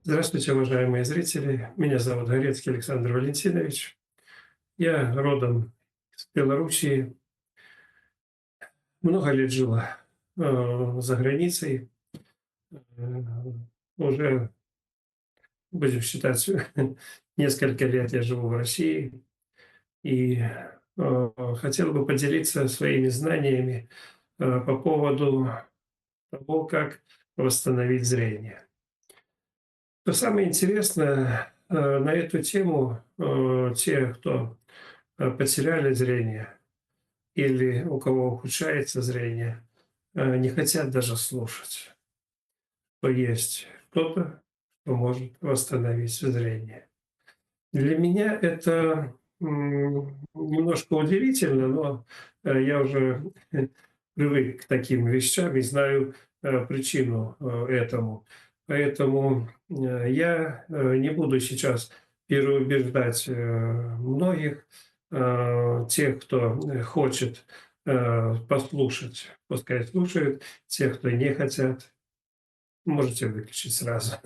Здравствуйте, уважаемые зрители. Меня зовут Горецкий Александр Валентинович. Я родом из Белоруссии. Много лет жил за границей. Э, Уже, будем считать, несколько лет я живу в России. И хотел бы поделиться своими знаниями по поводу того, как восстановить зрение. Что самое интересное, на эту тему те, кто потеряли зрение или у кого ухудшается зрение, не хотят даже слушать, что есть кто-то, кто может восстановить зрение. Для меня это немножко удивительно, но я уже привык к таким вещам и знаю причину этому. Поэтому я не буду сейчас переубеждать многих, тех, кто хочет послушать, пускай слушают, тех, кто не хотят, можете выключить сразу.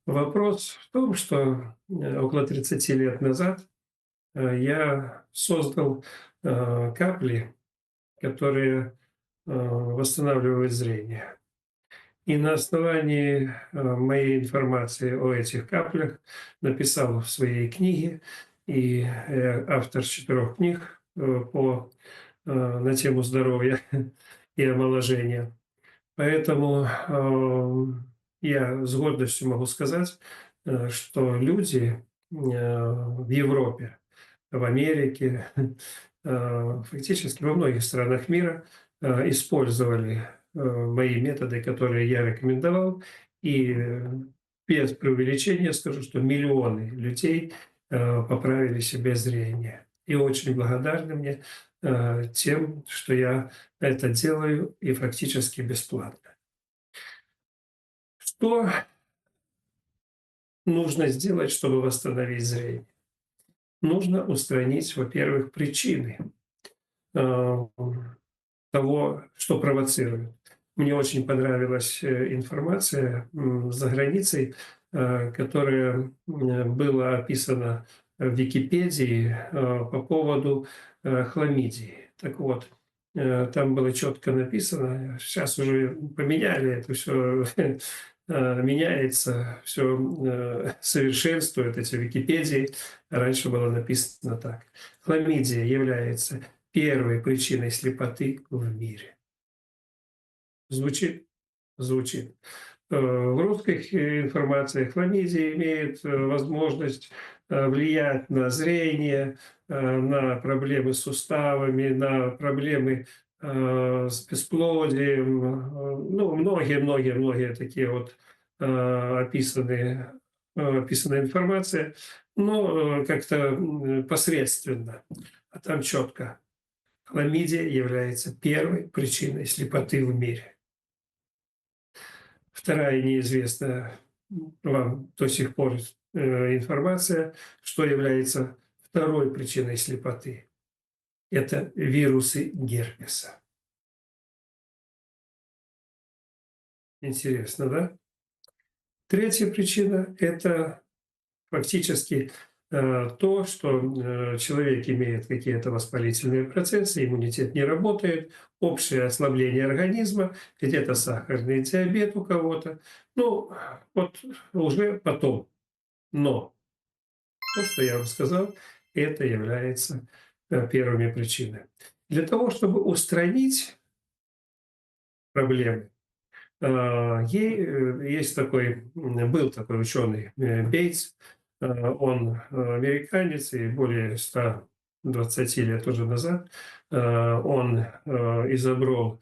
Вопрос в том, что около 30 лет назад я создал капли, которые восстанавливают зрение. И на основании моей информации о этих каплях написал в своей книге, и автор 4 книг на тему здоровья и омоложения. Поэтому я с гордостью могу сказать, что люди в Европе, в Америке, фактически во многих странах мира использовали мои методы, которые я рекомендовал, и без преувеличения скажу, что миллионы людей поправили себе зрение. И очень благодарны мне тем, что я это делаю и фактически бесплатно. Что нужно сделать, чтобы восстановить зрение? Нужно устранить, во-первых, причины э, того, что провоцирует. Мне очень понравилась информация за границей, которая была описана в Википедии по поводу хламидии. Так вот, там было четко написано, сейчас уже поменяли это все, меняется, все совершенствует эти Википедии. Раньше было написано так. Хламидия является первой причиной слепоты в мире. Звучит? Звучит. В русской информации хламидия имеет возможность влиять на зрение, на проблемы с суставами, на проблемы с бесплодием. Ну, многие такие вот описанная информация, но как-то посредственно. А там четко. Хламидия является первой причиной слепоты в мире. Вторая неизвестная вам до сих пор информация, что является второй причиной слепоты. Это вирусы герпеса. Интересно, да? Третья причина – это фактически то, что человек имеет какие-то воспалительные процессы, иммунитет не работает, общее ослабление организма, где-то сахарный диабет у кого-то. Ну, вот уже потом. Но то, что я вам сказал, это является первыми причинами. Для того, чтобы устранить проблемы, был такой ученый Бейтс, он американец, и более 120 лет уже назад он изобрел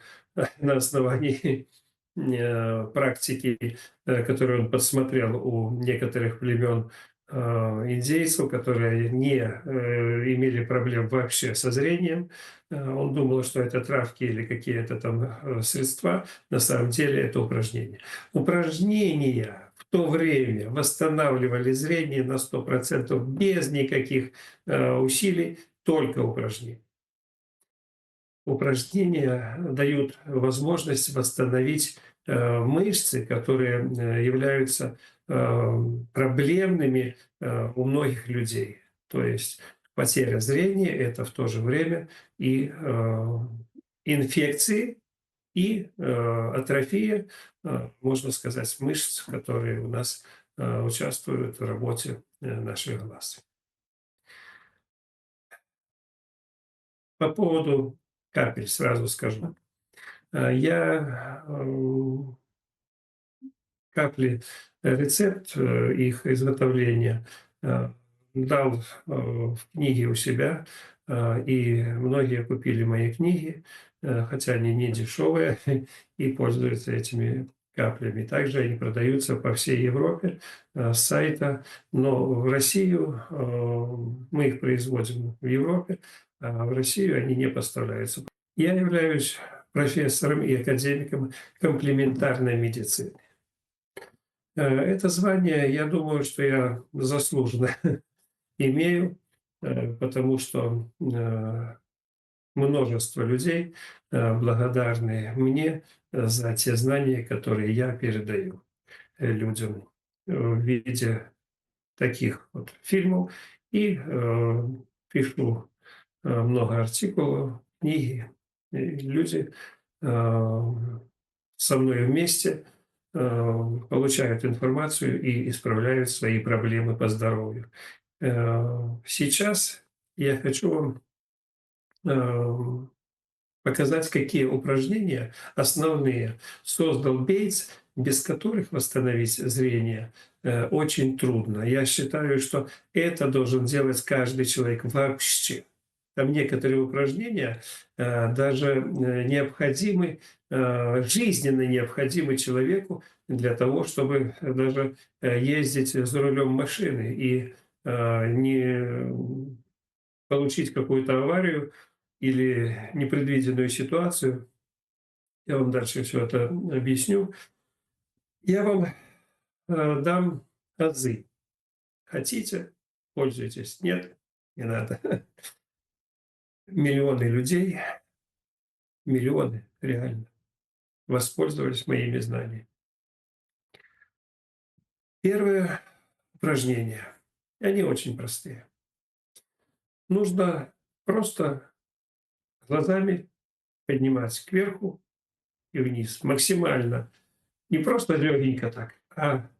на основании практики, которую он подсмотрел у некоторых племен индейцев, которые не имели проблем вообще со зрением. Он думал, что это травки или какие-то там средства. На самом деле это упражнения. Упражнения в то время восстанавливали зрение на 100% без никаких усилий, только упражнения. Упражнения дают возможность восстановить мышцы, которые являются проблемными у многих людей. То есть потеря зрения — это в то же время и инфекции, и атрофия, можно сказать, мышц, которые у нас участвуют в работе наших глаз. По поводу капель сразу скажу. Я капли, рецепт их изготовления дал в книге у себя, и многие купили мои книги, хотя они не дешевые, и пользуются этими каплями. Также они продаются по всей Европе с сайта, но в Россию мы их производим в Европе, а в Россию они не поставляются. Я являюсь профессором и академиком комплементарной медицины. Это звание, я думаю, что я заслуженно имею, потому что множество людей благодарны мне за те знания, которые я передаю людям в виде таких вот фильмов, и пишу много артикулов, книги. И люди со мной вместе получают информацию и исправляют свои проблемы по здоровью. Сейчас я хочу вам показать, какие упражнения основные создал Бейтс, без которых восстановить зрение очень трудно. Я считаю, что это должен делать каждый человек вообще. Там некоторые упражнения даже необходимы, жизненно необходимы человеку для того, чтобы даже ездить за рулем машины и не получить какую-то аварию или непредвиденную ситуацию. Я вам дальше все это объясню. Я вам дам азы. Хотите — пользуйтесь. Нет — не надо. Миллионы людей, миллионы реально воспользовались моими знаниями. Первое упражнение. Они очень простые. Нужно просто глазами поднимать кверху и вниз максимально. Не просто легенько так, а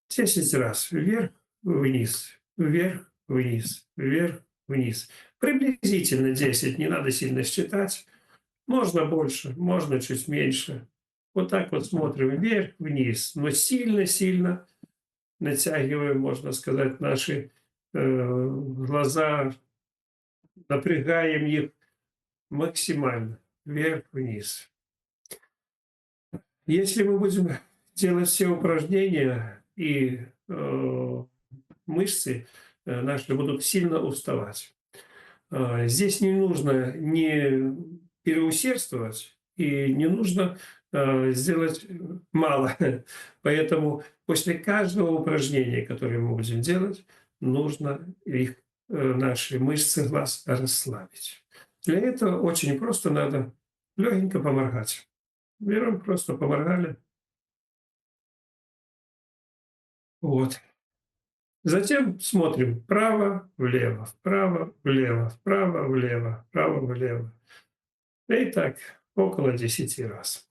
10 раз вверх, вниз, вверх, вниз, вверх, вниз. Приблизительно 10, не надо сильно считать. Можно больше, можно чуть меньше. Вот так вот смотрим вверх, вниз, но сильно-сильно натягиваем, можно сказать, наши глаза, напрягаем их максимально вверх, вниз. Если мы будем делать все упражнения, и мышцы наши будут сильно уставать. Здесь не нужно не переусердствовать и не нужно сделать мало. Поэтому после каждого упражнения, которое мы будем делать, нужно их, наши мышцы глаз расслабить. Для этого очень просто надо легенько поморгать. Берем, просто поморгали. Вот. Затем смотрим вправо-влево, вправо-влево, вправо-влево, вправо-влево. И так около 10 раз.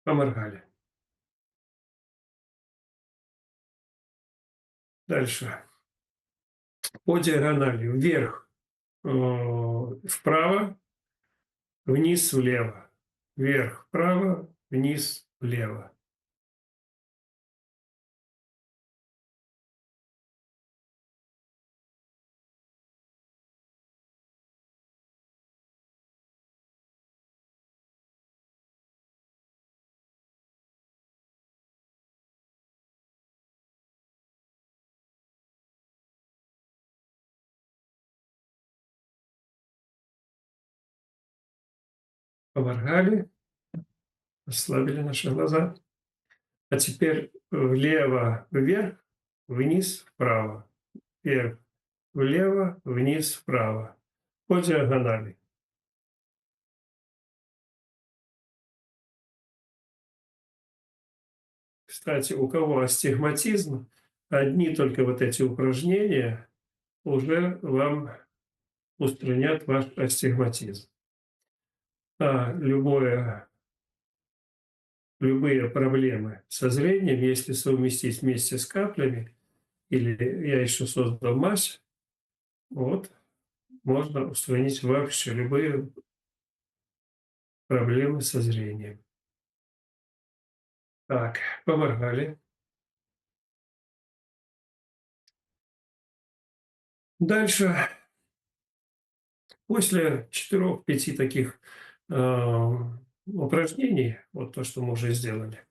Поморгали. Дальше. По диагонали. Вверх, вправо, вниз, влево. Вверх, вправо, вниз, влево. Поморгали, расслабили наши глаза. А теперь влево, вверх, вниз, вправо. Вверх, влево, вниз, вправо по диагонали. Кстати, у кого астигматизм, одни только вот эти упражнения уже вам устранят ваш астигматизм. А любые проблемы со зрением, если совместить вместе с каплями, или я еще создал мазь, вот, можно устранить вообще любые проблемы со зрением. Так, поморгали. Дальше, после 4-5 таких упражнений, вот то, что мы уже сделали,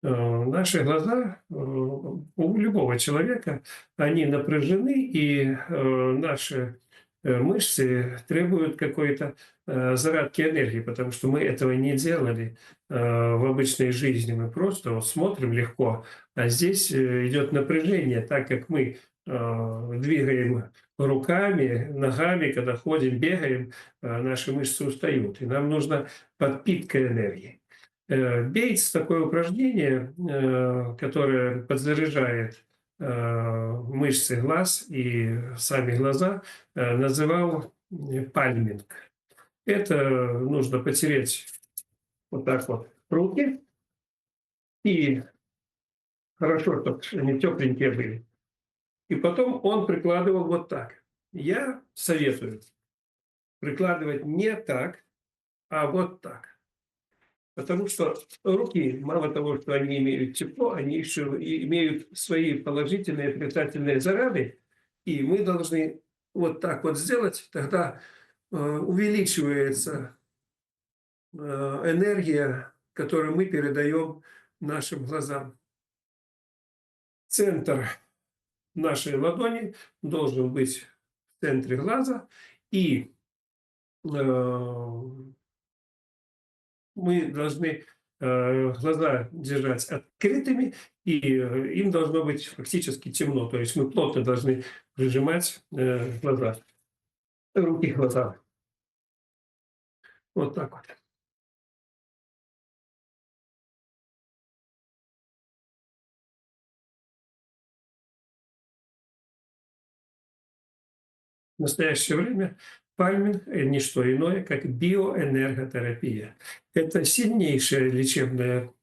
наши глаза у любого человека, они напряжены, и наши мышцы требуют какой-то зарядки энергии, потому что мы этого не делали в обычной жизни. Мы просто вот смотрим легко, а здесь идет напряжение, так как мы двигаем руками, ногами, когда ходим, бегаем, наши мышцы устают, и нам нужна подпитка энергии. Бейтс — такое упражнение, которое подзаряжает мышцы глаз и сами глаза, называл пальминг. Это нужно потереть вот так вот руки, и хорошо, чтобы они тепленькие были. И потом он прикладывал вот так. Я советую прикладывать не так, а вот так. Потому что руки, мало того, что они имеют тепло, они еще и имеют свои положительные, отрицательные заряды. И мы должны вот так вот сделать, тогда увеличивается энергия, которую мы передаем нашим глазам. Центр нашей ладони должен быть в центре глаза, и мы должны глаза держать открытыми, и им должно быть фактически темно. То есть мы плотно должны прижимать глаза, руки к глазам. Вот так вот. В настоящее время пальминг — не что иное, как биоэнерготерапия. Это сильнейшее лечебное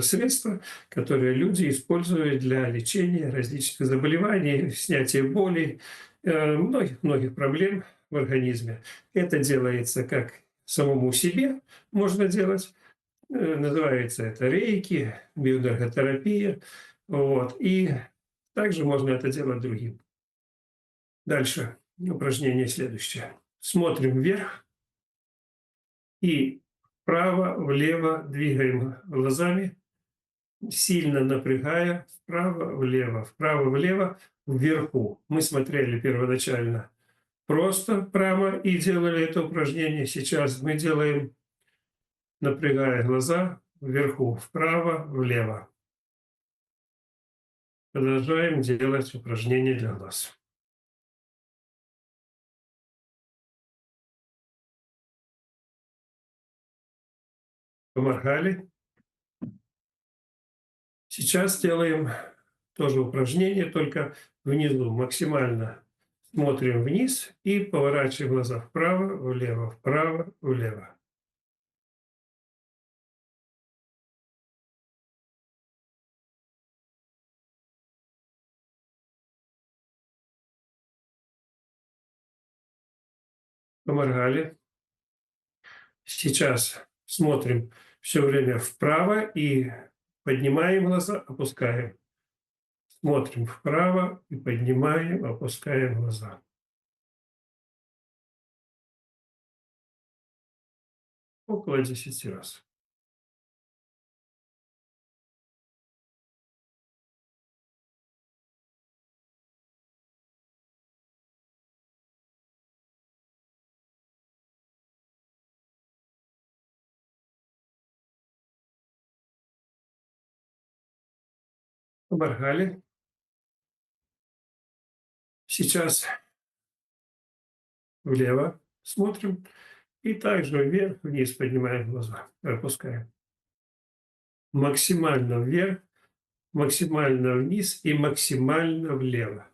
средство, которое люди используют для лечения различных заболеваний, снятия боли, многих-многих проблем в организме. Это делается как самому себе можно делать, называется это рейки, биоэнерготерапия, вот, и также можно это делать другим. Дальше упражнение следующее. Смотрим вверх и вправо-влево двигаем глазами, сильно напрягая вправо-влево, вверху. Мы смотрели первоначально просто прямо и делали это упражнение. Сейчас мы делаем, напрягая глаза, вверху, вправо-влево. Продолжаем делать упражнение для глаз. Поморгали. Сейчас делаем тоже упражнение, только внизу максимально смотрим вниз и поворачиваем глаза вправо-влево, вправо-влево. Поморгали. Сейчас смотрим все время вправо и поднимаем глаза, опускаем. Смотрим вправо и поднимаем, опускаем глаза. Около 10 раз. Поморгали. Сейчас влево смотрим и также вверх-вниз поднимаем глаза, опускаем. Максимально вверх, максимально вниз и максимально влево.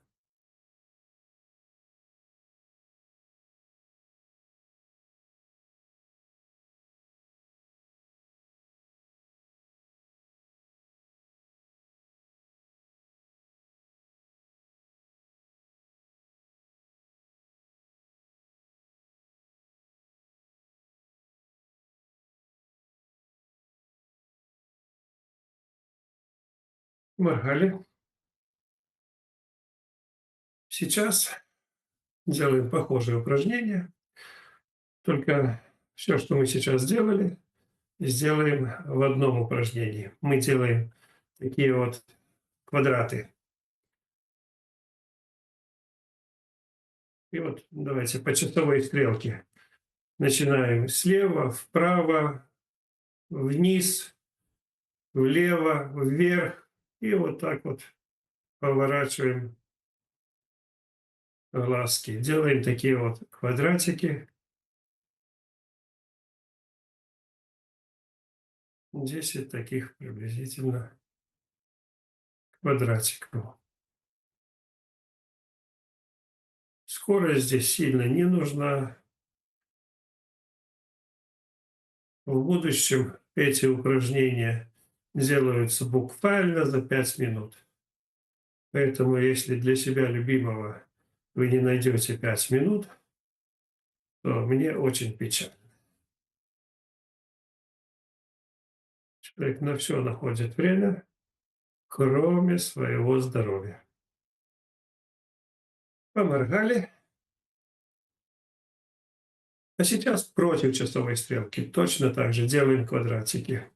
Моргали. Сейчас делаем похожее упражнение, только все, что мы сейчас сделали, сделаем в одном упражнении. Мы делаем такие вот квадраты. И вот давайте по часовой стрелке. Начинаем слева, вправо, вниз, влево, вверх. И вот так вот поворачиваем глазки. Делаем такие вот квадратики. 10 таких приблизительно квадратиков. Скорость здесь сильно не нужна. В будущем эти упражнения делаются буквально за 5 минут. Поэтому, если для себя любимого вы не найдете 5 минут, то мне очень печально. Человек на все находит время, кроме своего здоровья. Поморгали. А сейчас против часовой стрелки. Точно так же делаем квадратики.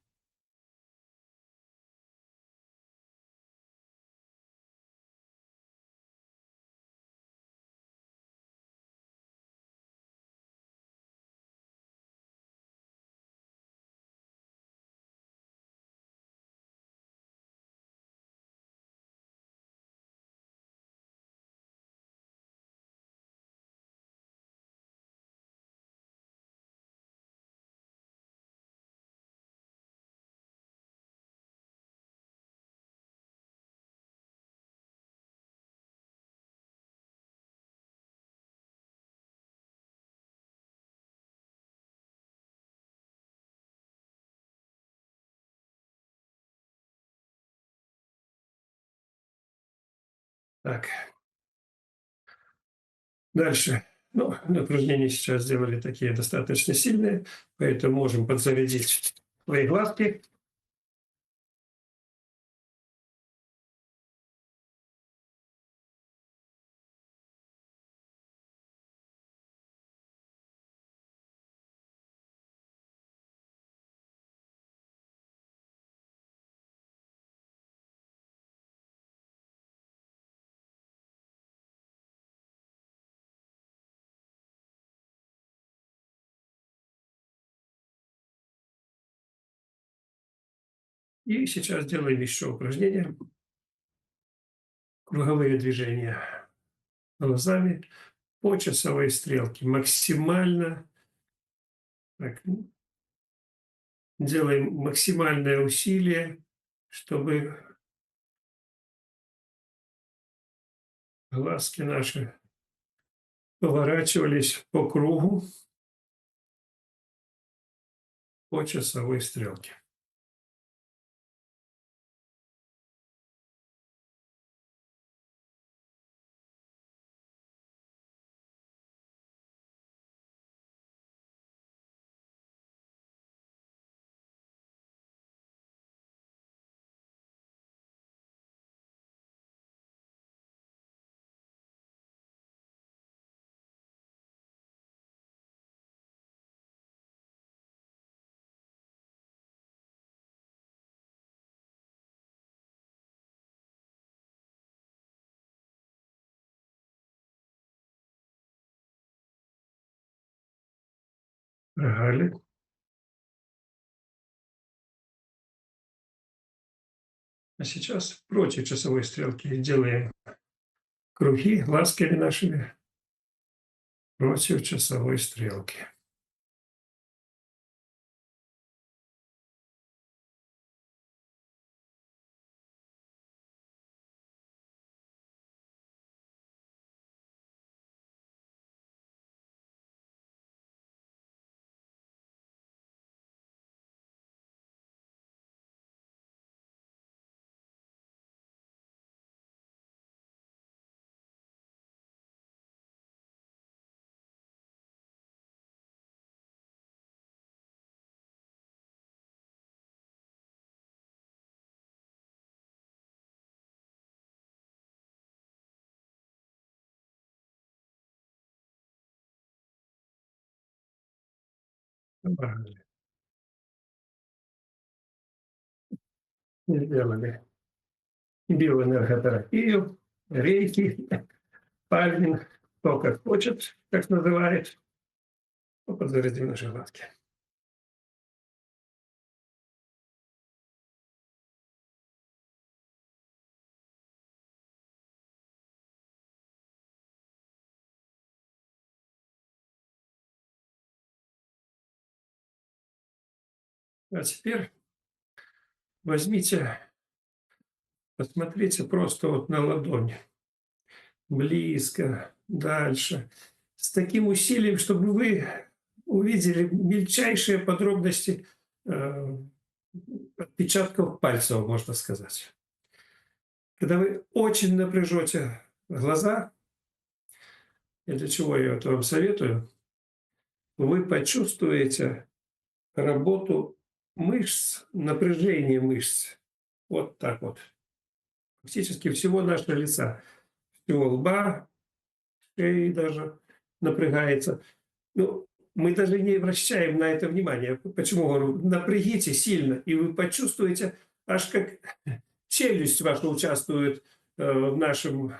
Так, дальше. Ну, упражнения сейчас сделали такие достаточно сильные, поэтому можем подзарядить свои глазки. И сейчас делаем еще упражнение. Круговые движения глазами по часовой стрелке. Максимально так, делаем максимальное усилие, чтобы глазки наши поворачивались по кругу по часовой стрелке. Ага. А сейчас против часовой стрелки делаем круги глазками нашими против часовой стрелки. Правильно. Сделали биоэнерготерапию, рейки, пальминг, кто как хочет, как называет, кто подзарядил на шоколадке. А теперь возьмите, посмотрите просто вот на ладонь, близко, дальше, с таким усилием, чтобы вы увидели мельчайшие подробности э, отпечатков пальцев, можно сказать. Когда вы очень напряжете глаза, и для чего я это вам советую, вы почувствуете работу мышц, напряжение мышц. Вот так вот. Фактически всего нашего лица, всего лба, шеи даже напрягается. Ну, мы даже не обращаем на это внимания. Почему говорю? Напрягите сильно, и вы почувствуете, аж как челюсть ваша участвует в нашем,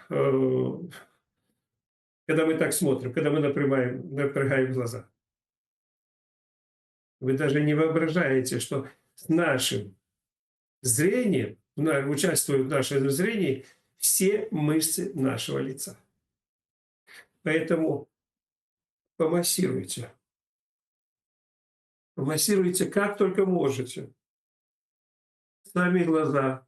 когда мы так смотрим, когда мы напрягаем глаза. Вы даже не воображаете, что с нашим зрением, участвуют в нашем зрении все мышцы нашего лица. Поэтому помассируйте. Помассируйте как только можете. Сами глаза.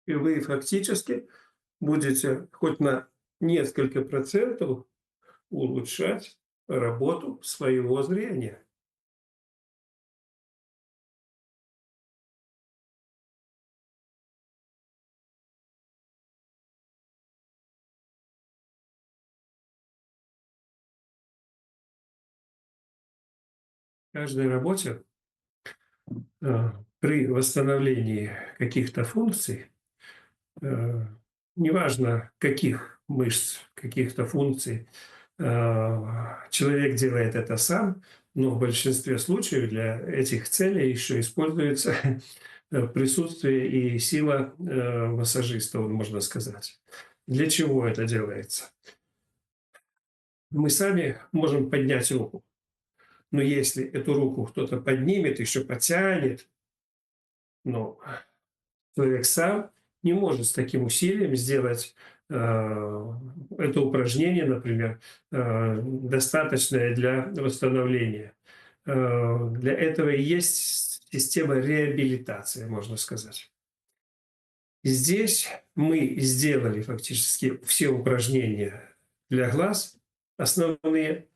И вы фактически будете хоть на несколько процентов улучшать работу своего зрения. В каждой работе при восстановлении каких-то функций, э, неважно каких мышц, каких-то функций, человек делает это сам, но в большинстве случаев для этих целей еще используется присутствие и сила массажиста, можно сказать. Для чего это делается? Мы сами можем поднять руку, но если эту руку кто-то поднимет, еще потянет, но человек сам не может с таким усилием сделать это упражнение, например, достаточное для восстановления. Для этого и есть система реабилитации, можно сказать. И здесь мы сделали фактически все упражнения для глаз основные,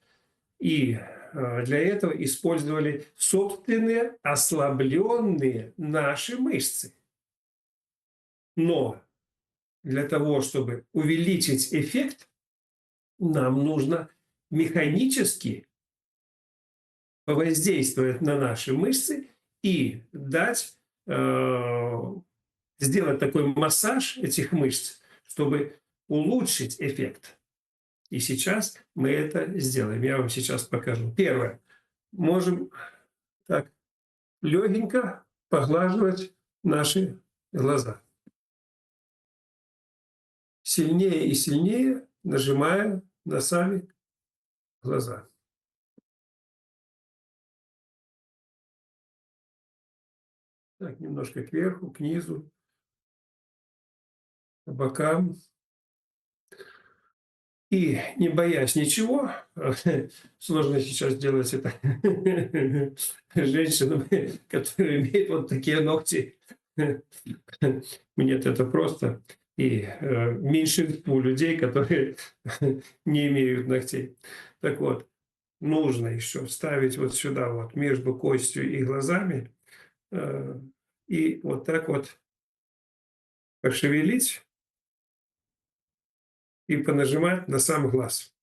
и для этого использовали собственные ослабленные наши мышцы. Но для того, чтобы увеличить эффект, нам нужно механически повоздействовать на наши мышцы и дать, сделать такой массаж этих мышц, чтобы улучшить эффект. И сейчас мы это сделаем. Я вам сейчас покажу. Первое. Можем так легенько поглаживать наши глаза. Сильнее и сильнее нажимая на сами глаза. Так, немножко кверху, к низу. по бокам. И не боясь ничего, сложно сейчас делать это женщинам, которые имеют вот такие ногти. Нет, это просто. И меньшинству людей, которые не имеют ногтей. Так вот, нужно еще вставить вот сюда вот между костью и глазами э, и вот так вот пошевелить и понажимать на сам глаз.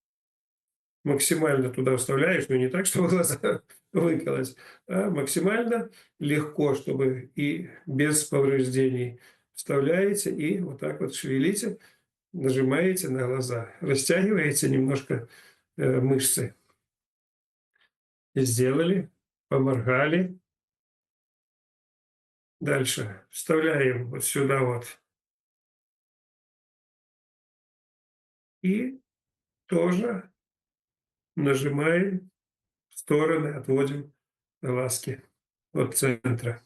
Максимально туда вставляешь, но не так, чтобы глаза выколоть, а максимально легко, чтобы и без повреждений вставляете и вот так вот шевелите, нажимаете на глаза, растягиваете немножко мышцы. Сделали, поморгали. Дальше вставляем вот сюда вот и тоже нажимаем в стороны, отводим глазки от центра.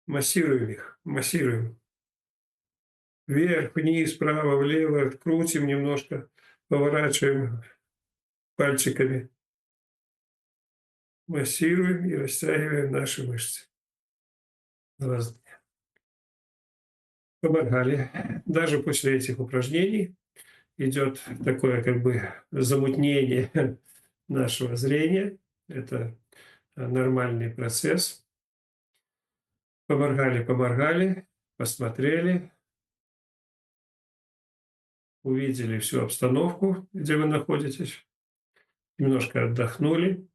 Массируем их, массируем. Вверх, вниз, вправо, влево, крутим немножко, поворачиваем пальчиками, массируем и растягиваем наши мышцы. Глазные. Поморгали. Даже после этих упражнений идет такое как бы замутнение нашего зрения. Это нормальный процесс. Поморгали, поморгали, посмотрели, увидели всю обстановку, где вы находитесь, немножко отдохнули.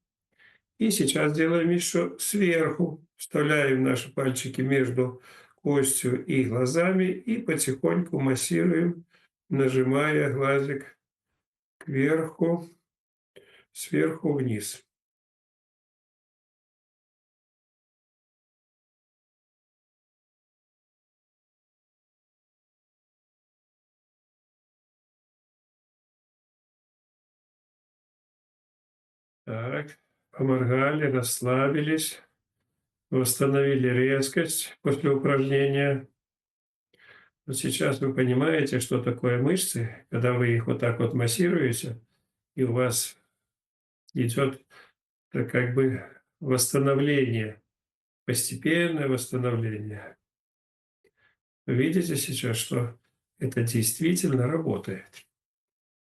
И сейчас делаем еще сверху. Вставляем наши пальчики между костью и глазами и потихоньку массируем, нажимая глазик кверху, сверху вниз. Так, поморгали, расслабились, восстановили резкость после упражнения. Вот сейчас вы понимаете, что такое мышцы, когда вы их вот так вот массируете, и у вас идет как бы восстановление, постепенное восстановление. Вы видите сейчас, что это действительно работает.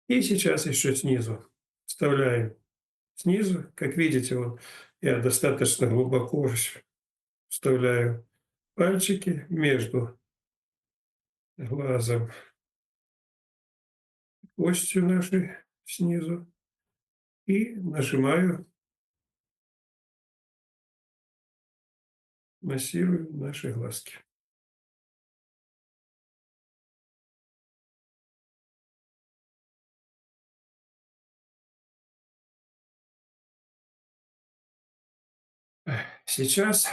И сейчас еще снизу. Вставляем снизу. Как видите, вот я достаточно глубоко вставляю пальчики между глазом и костью нашей снизу и нажимаю, массирую наши глазки. Сейчас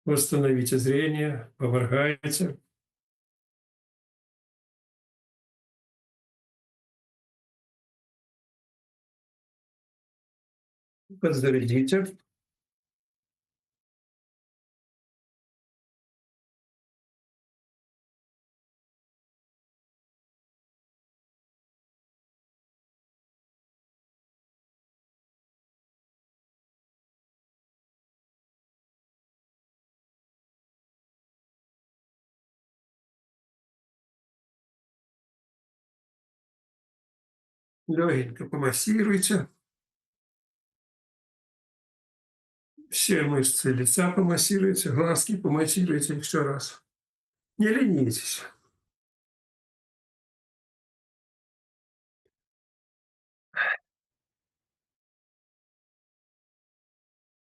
восстановите зрение, поморгайте. Подзарядите. Легенько помассируйте. Все мышцы лица помассируйте, глазки помассируйте еще раз. Не ленитесь.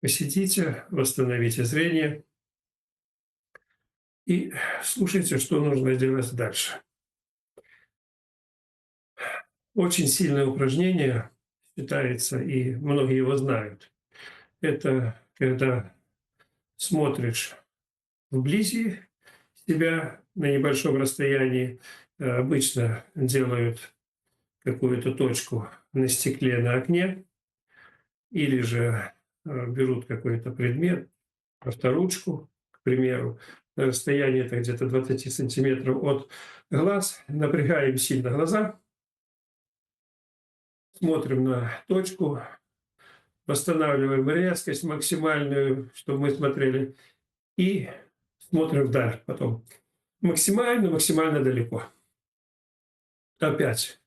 Посидите, восстановите зрение и слушайте, что нужно делать дальше. Очень сильное упражнение считается, и многие его знают. Это когда смотришь вблизи себя на небольшом расстоянии. Обычно делают какую-то точку на стекле на окне или же берут какой-то предмет, авторучку, к примеру, на расстоянии это где-то 20 сантиметров от глаз, напрягаем сильно глаза, смотрим на точку, восстанавливаем резкость максимальную, чтобы мы смотрели, и смотрим вдаль потом. Максимально далеко. Опять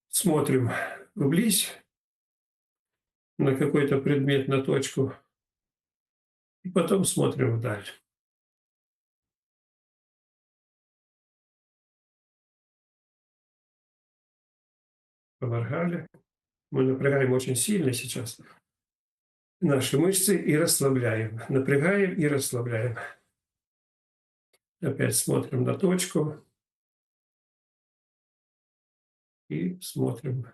смотрим вблизь на какой-то предмет, на точку, и потом смотрим вдаль. Поморгали. Мы напрягаем очень сильно сейчас наши мышцы и расслабляем. Напрягаем и расслабляем. Опять смотрим на точку и смотрим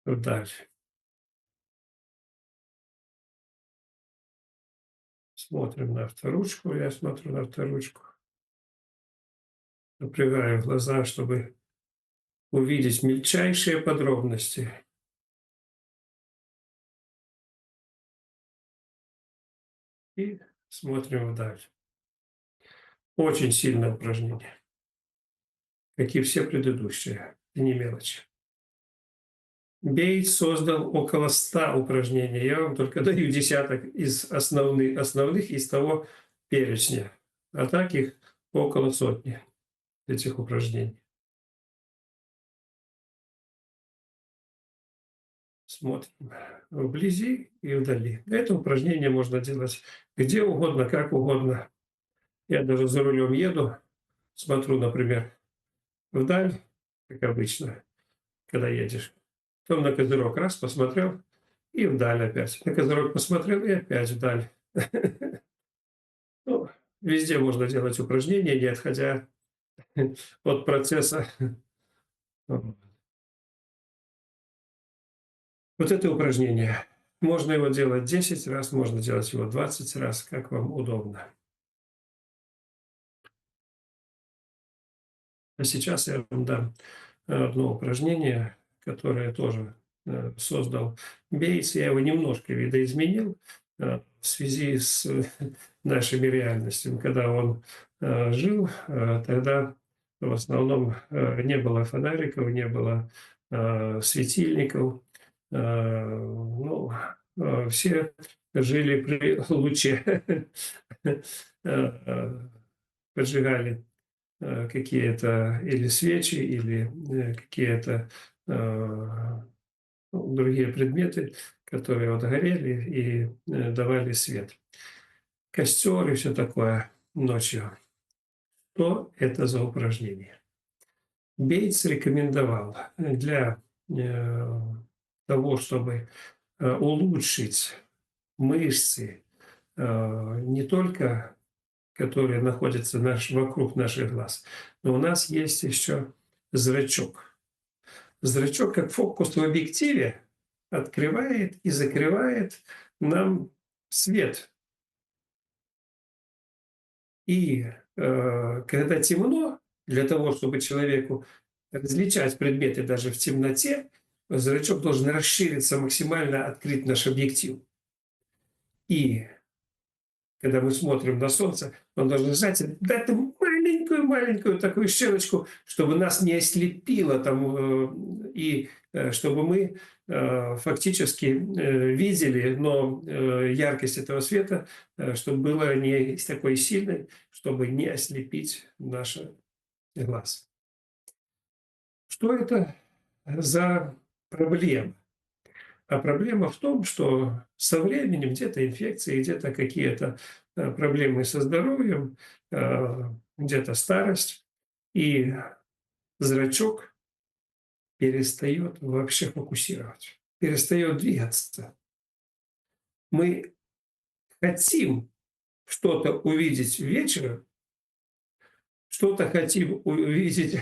вдаль. Смотрим на авторучку, я смотрю на авторучку. Напрягаю глаза, чтобы увидеть мельчайшие подробности. И смотрим вдаль. Очень сильное упражнение, как и все предыдущие, и не мелочи. Бейтс создал около 100 упражнений. Я вам только даю десяток из основных из того перечня. А так их около сотни, этих упражнений. Смотрим вблизи и вдали. Это упражнение можно делать где угодно, как угодно. Я даже за рулем еду, смотрю, например, вдаль, как обычно, когда едешь. Потом на козырек раз посмотрел и вдаль опять. На козырек посмотрел и опять вдаль. Ну, везде можно делать упражнения, не отходя от процесса. Вот это упражнение. Можно его делать 10 раз, можно делать его 20 раз, как вам удобно. А сейчас я вам дам одно упражнение, которое тоже создал Бейтс. Я его немножко видоизменил в связи с нашими реальностями. Когда он жил, тогда в основном не было фонариков, не было светильников. Ну, все жили при луче, поджигали какие-то или свечи, или какие-то другие предметы, которые вот горели и давали свет. Костер и все такое ночью. Что это за упражнение? Бейтс рекомендовал для того, чтобы улучшить мышцы, не только которые находятся вокруг наших глаз, но у нас есть еще зрачок. Зрачок, как фокус в объективе, открывает и закрывает нам свет. И когда темно, для того, чтобы человеку различать предметы даже в темноте, зрачок должен расшириться, максимально открыть наш объектив. И когда мы смотрим на солнце, он должен сжать дать маленькую такую щелочку, чтобы нас не ослепило там, и чтобы мы фактически видели, но яркость этого света, чтобы была не такой сильной, чтобы не ослепить наш глаз. Что это за проблема? А проблема в том, что со временем где-то инфекции, где-то какие-то проблемы со здоровьем, где-то старость, и зрачок перестает вообще фокусировать, перестает двигаться. Мы хотим что-то увидеть вечером, что-то хотим увидеть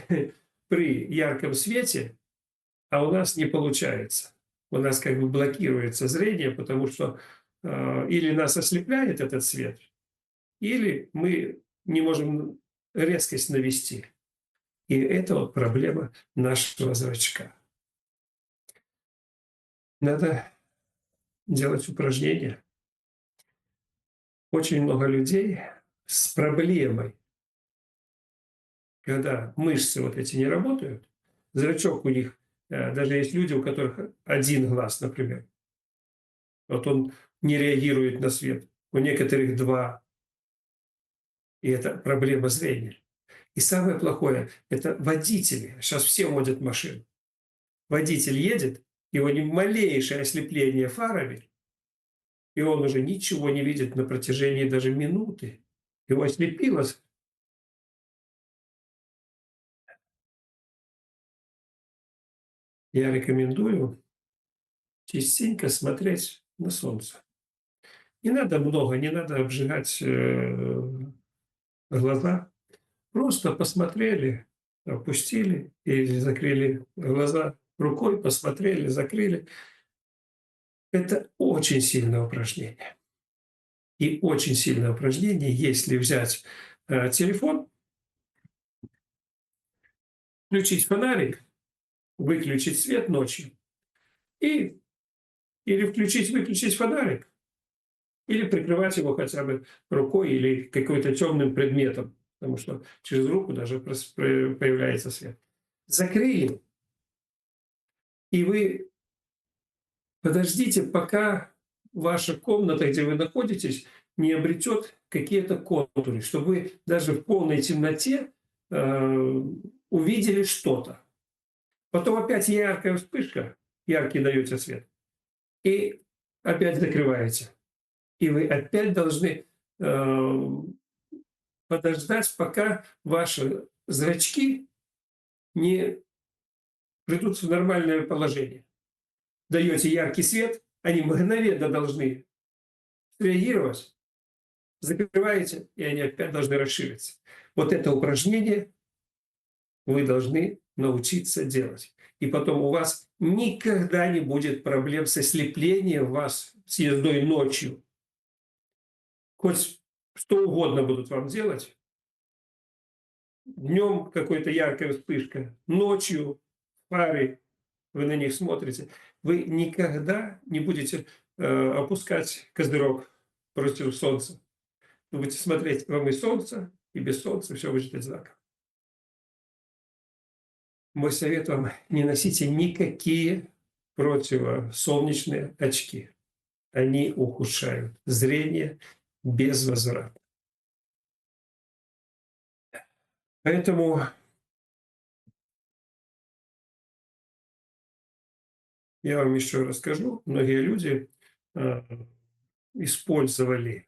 при ярком свете, а у нас не получается. У нас как бы блокируется зрение, потому что или нас ослепляет этот свет, или мы не можем резкость навести. И это вот проблема нашего зрачка. Надо делать упражнения. Очень много людей с проблемой, когда мышцы вот эти не работают, зрачок у них, даже есть люди, у которых один глаз, например, вот он не реагирует на свет, у некоторых два, и это проблема зрения. И самое плохое — это водители. Сейчас все водят машину. Водитель едет, и у него малейшее ослепление фарами, и он уже ничего не видит на протяжении даже минуты. Его ослепило. Я рекомендую частенько смотреть на солнце. Не надо много, не надо обжигать глаза. Просто посмотрели, опустили или закрыли глаза рукой, посмотрели, закрыли. Это очень сильное упражнение. И очень сильное упражнение, если взять телефон, включить фонарик, выключить свет ночью и или включить-выключить фонарик, или прикрывать его хотя бы рукой или какой-то темным предметом, потому что через руку даже появляется свет. Закрыли, и вы подождите, пока ваша комната, где вы находитесь, не обретет какие-то контуры, чтобы вы даже в полной темноте увидели что-то. Потом опять яркая вспышка, яркий даете свет, и опять закрываете. И вы опять должны э, подождать, пока ваши зрачки не придут в нормальное положение. Даете яркий свет, они мгновенно должны реагировать, закрываете, и они опять должны расшириться. Вот это упражнение вы должны научиться делать. И потом у вас никогда не будет проблем с ослеплением вас с ездой ночью. Хоть что угодно будут вам делать, днем какая-то яркая вспышка, ночью фары, вы на них смотрите, вы никогда не будете опускать козырек против солнца. Вы будете смотреть, вам и солнце, и без солнца все будет одинаково. Мой совет вам: не носите никакие противосолнечные очки. Они ухудшают зрение безвозвратно. Поэтому я вам еще расскажу. Многие люди э, использовали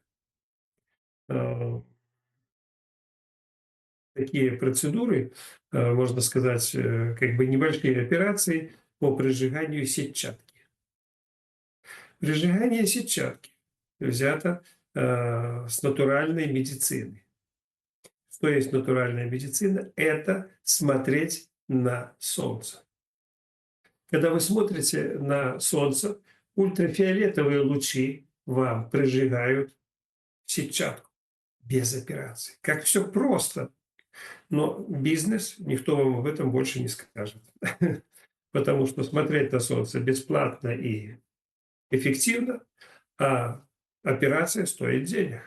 э, такие процедуры, можно сказать, как бы небольшие операции по прижиганию сетчатки. Прижигание сетчатки взято с натуральной медицины. Что есть натуральная медицина? Это смотреть на солнце. Когда вы смотрите на солнце, ультрафиолетовые лучи вам прижигают сетчатку без операции. Как все просто. Но бизнес, никто вам об этом больше не скажет. Потому что смотреть на солнце бесплатно и эффективно, а операция стоит денег.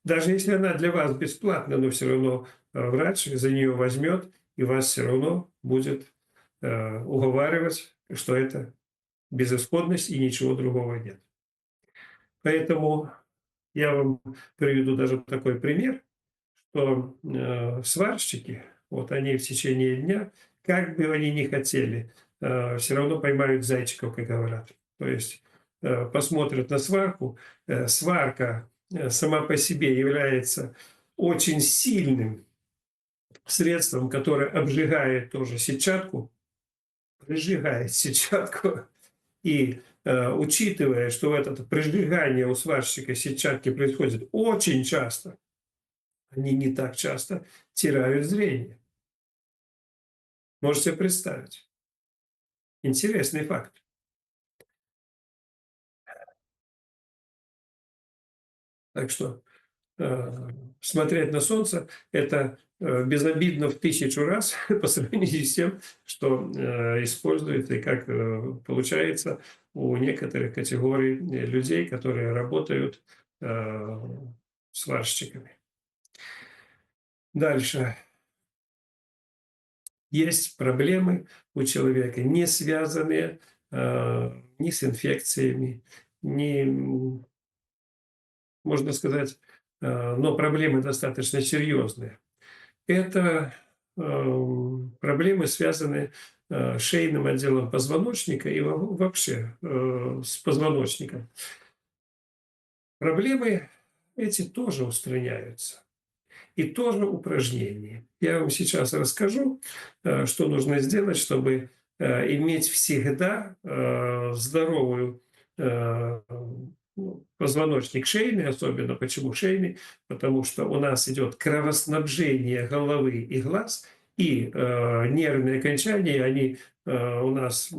Даже если она для вас бесплатна, но все равно врач за нее возьмет, и вас все равно будет уговаривать, что это безысходность и ничего другого нет. Поэтому я вам приведу даже такой пример, что сварщики, вот они в течение дня, как бы они ни хотели, все равно поймают зайчиков, как говорят. То есть посмотрят на сварку. Сварка сама по себе является очень сильным средством, которое обжигает тоже сетчатку, прижигает сетчатку. И учитывая, что это прижигание у сварщика сетчатки происходит очень часто, они не так часто теряют зрение. Можете представить. Интересный факт. Так что смотреть на солнце — это безобидно в 1000 раз по сравнению с тем, что используется и как получается у некоторых категорий людей, которые работают сварщиками. Дальше. Есть проблемы у человека, не связанные ни с инфекциями, ни, можно сказать, но проблемы достаточно серьезные. Это проблемы, связанные с шейным отделом позвоночника и вообще с позвоночником. Проблемы эти тоже устраняются. И тоже упражнения. Я вам сейчас расскажу, что нужно сделать, чтобы иметь всегда здоровую позвоночник шейный, особенно почему шейный, потому что у нас идет кровоснабжение головы и глаз, и нервные окончания, они у нас,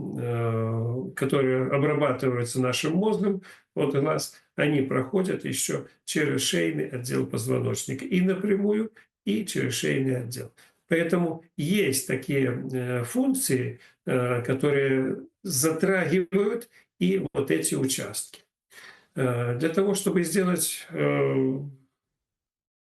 которые обрабатываются нашим мозгом от глаз, они проходят еще через шейный отдел позвоночника и напрямую, и через шейный отдел. Поэтому есть такие функции, которые затрагивают и вот эти участки. Для того, чтобы сделать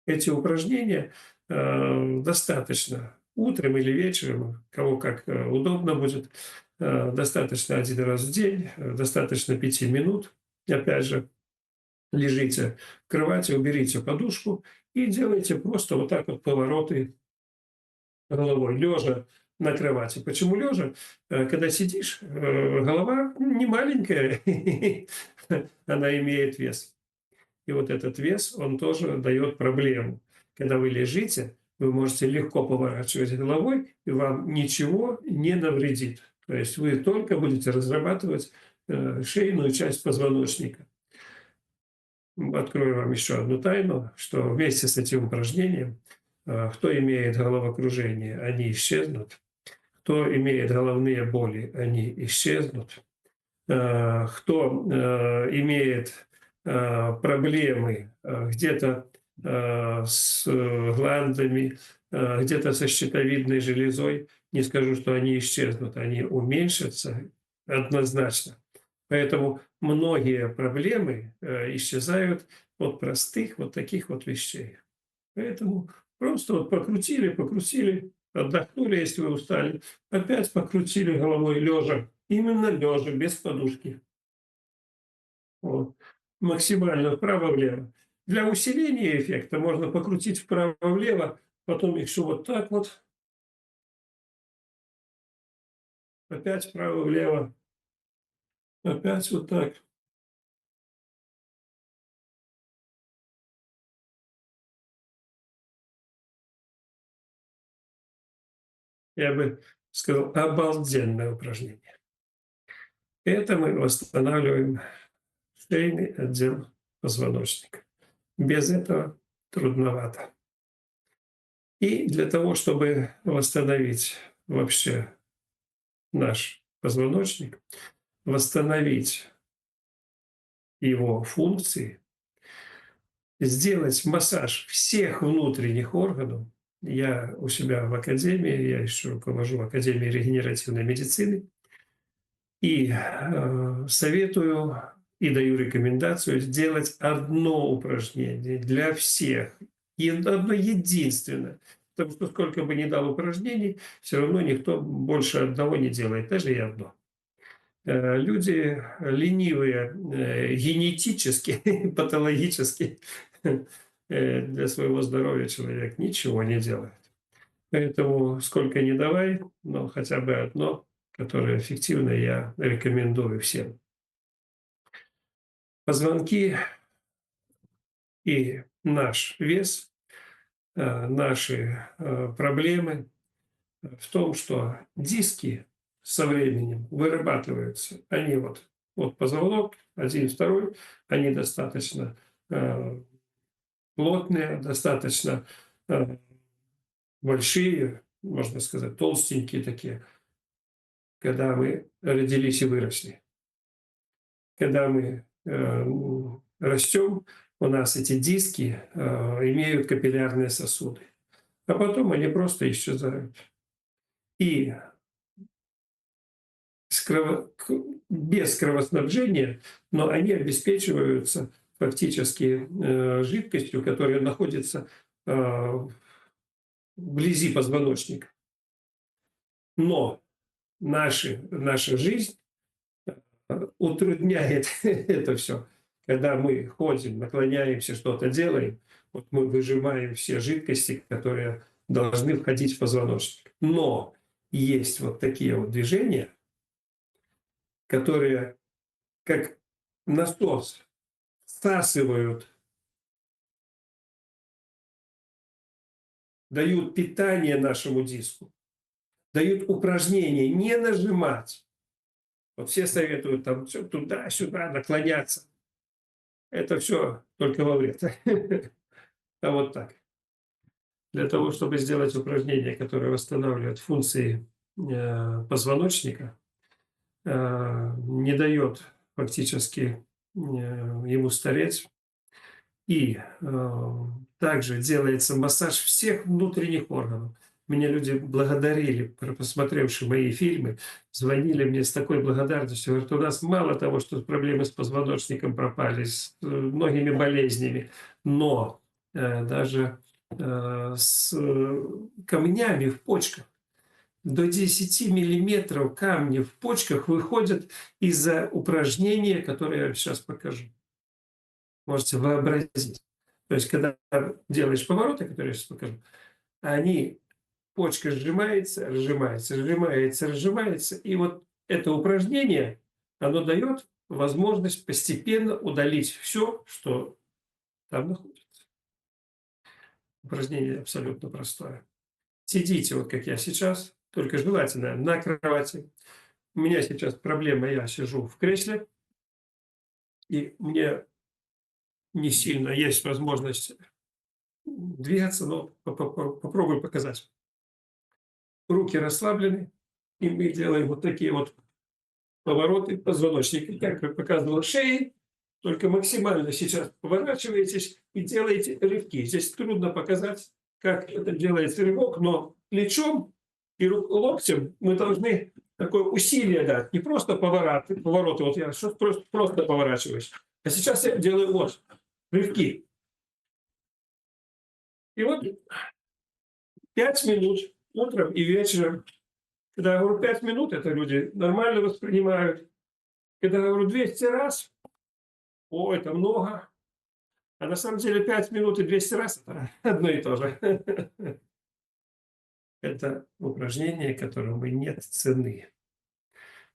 эти упражнения, достаточно утром или вечером, кому как удобно будет, достаточно 1 раз в день, достаточно 5 минут. Опять же, лежите в кровати, уберите подушку и делайте просто вот так вот повороты головой, лежа на кровати. Почему лежа? Когда сидишь, голова не маленькая, она имеет вес. И вот этот вес, он тоже дает проблему. Когда вы лежите, вы можете легко поворачивать головой, и вам ничего не навредит. То есть вы только будете разрабатывать шейную часть позвоночника. Открою вам еще одну тайну, что вместе с этим упражнением, кто имеет головокружение, они исчезнут. Кто имеет головные боли, они исчезнут. Кто имеет проблемы где-то с гландами, где-то со щитовидной железой, не скажу, что они исчезнут, они уменьшатся однозначно. Поэтому многие проблемы исчезают от простых вот таких вот вещей. Поэтому просто вот покрутили, отдохнули, если вы устали, опять покрутили головой лежа, именно лежа, без подушки. Вот. Максимально вправо-влево. Для усиления эффекта можно покрутить вправо-влево, потом еще вот так вот, опять вправо-влево, опять вот так. Я бы сказал, обалденное упражнение. Это мы восстанавливаем шейный отдел позвоночника. Без этого трудновато. И для того, чтобы восстановить вообще наш позвоночник, восстановить его функции, сделать массаж всех внутренних органов. Я у себя в академии, я еще руковожу Академией регенеративной медицины, и советую и даю рекомендацию сделать одно упражнение для всех, и одно единственное. Потому что сколько бы ни дал упражнений, все равно никто больше одного не делает, даже и одно. Люди ленивые генетически, патологически, для своего здоровья человек ничего не делает. Поэтому сколько ни давай, но хотя бы одно, которое эффективно, я рекомендую всем. Позвонки и наш вес, наши проблемы в том, что диски со временем вырабатываются. Они вот позвонок, один, второй, они достаточно плотные, достаточно большие, можно сказать, толстенькие такие, когда мы родились и выросли. Когда мы растем, у нас эти диски имеют капиллярные сосуды, а потом они просто исчезают. И без кровоснабжения, но они обеспечиваются фактически жидкостью, которая находится вблизи позвоночника. Но наша жизнь утрудняет это все. Когда мы ходим, наклоняемся, что-то делаем, вот мы выжимаем все жидкости, которые должны входить в позвоночник. Но есть вот такие вот движения, которые как насос всасывают, дают питание нашему диску, дают упражнения не нажимать. Вот все советуют там всё туда-сюда наклоняться. Это все только во вред. А вот так. Для того, чтобы сделать упражнение, которое восстанавливает функции позвоночника, не дает фактически ему стареть. И также делается массаж всех внутренних органов. Меня люди благодарили, посмотревшие мои фильмы, звонили мне с такой благодарностью. Говорят, у нас мало того, что проблемы с позвоночником пропали, с многими болезнями, но даже с камнями в почках. До 10 миллиметров камни в почках выходят из-за упражнения, которое я вам сейчас покажу. Можете вообразить. То есть, когда делаешь повороты, которые я сейчас покажу, почка сжимается, разжимается, сжимается, разжимается. И вот это упражнение, оно дает возможность постепенно удалить все, что там находится. Упражнение абсолютно простое. Сидите, вот как я сейчас, только желательно на кровати. У меня сейчас проблема, я сижу в кресле, и мне не сильно есть возможность двигаться, но попробую показать. Руки расслаблены, и мы делаем вот такие вот повороты позвоночника. Как я показывал шеей, только максимально сейчас поворачиваетесь и делаете рывки. Здесь трудно показать, как это делается рывок, но плечом и локтем мы должны такое усилие дать. Не просто повороты, вот я просто поворачиваюсь. А сейчас я делаю вот рывки. И вот 5 минут утром и вечером. Когда я говорю 5 минут, это люди нормально воспринимают. Когда я говорю 200 раз, о, это много. А на самом деле 5 минут и 200 раз – это одно и то же. Это упражнение, которому нет цены.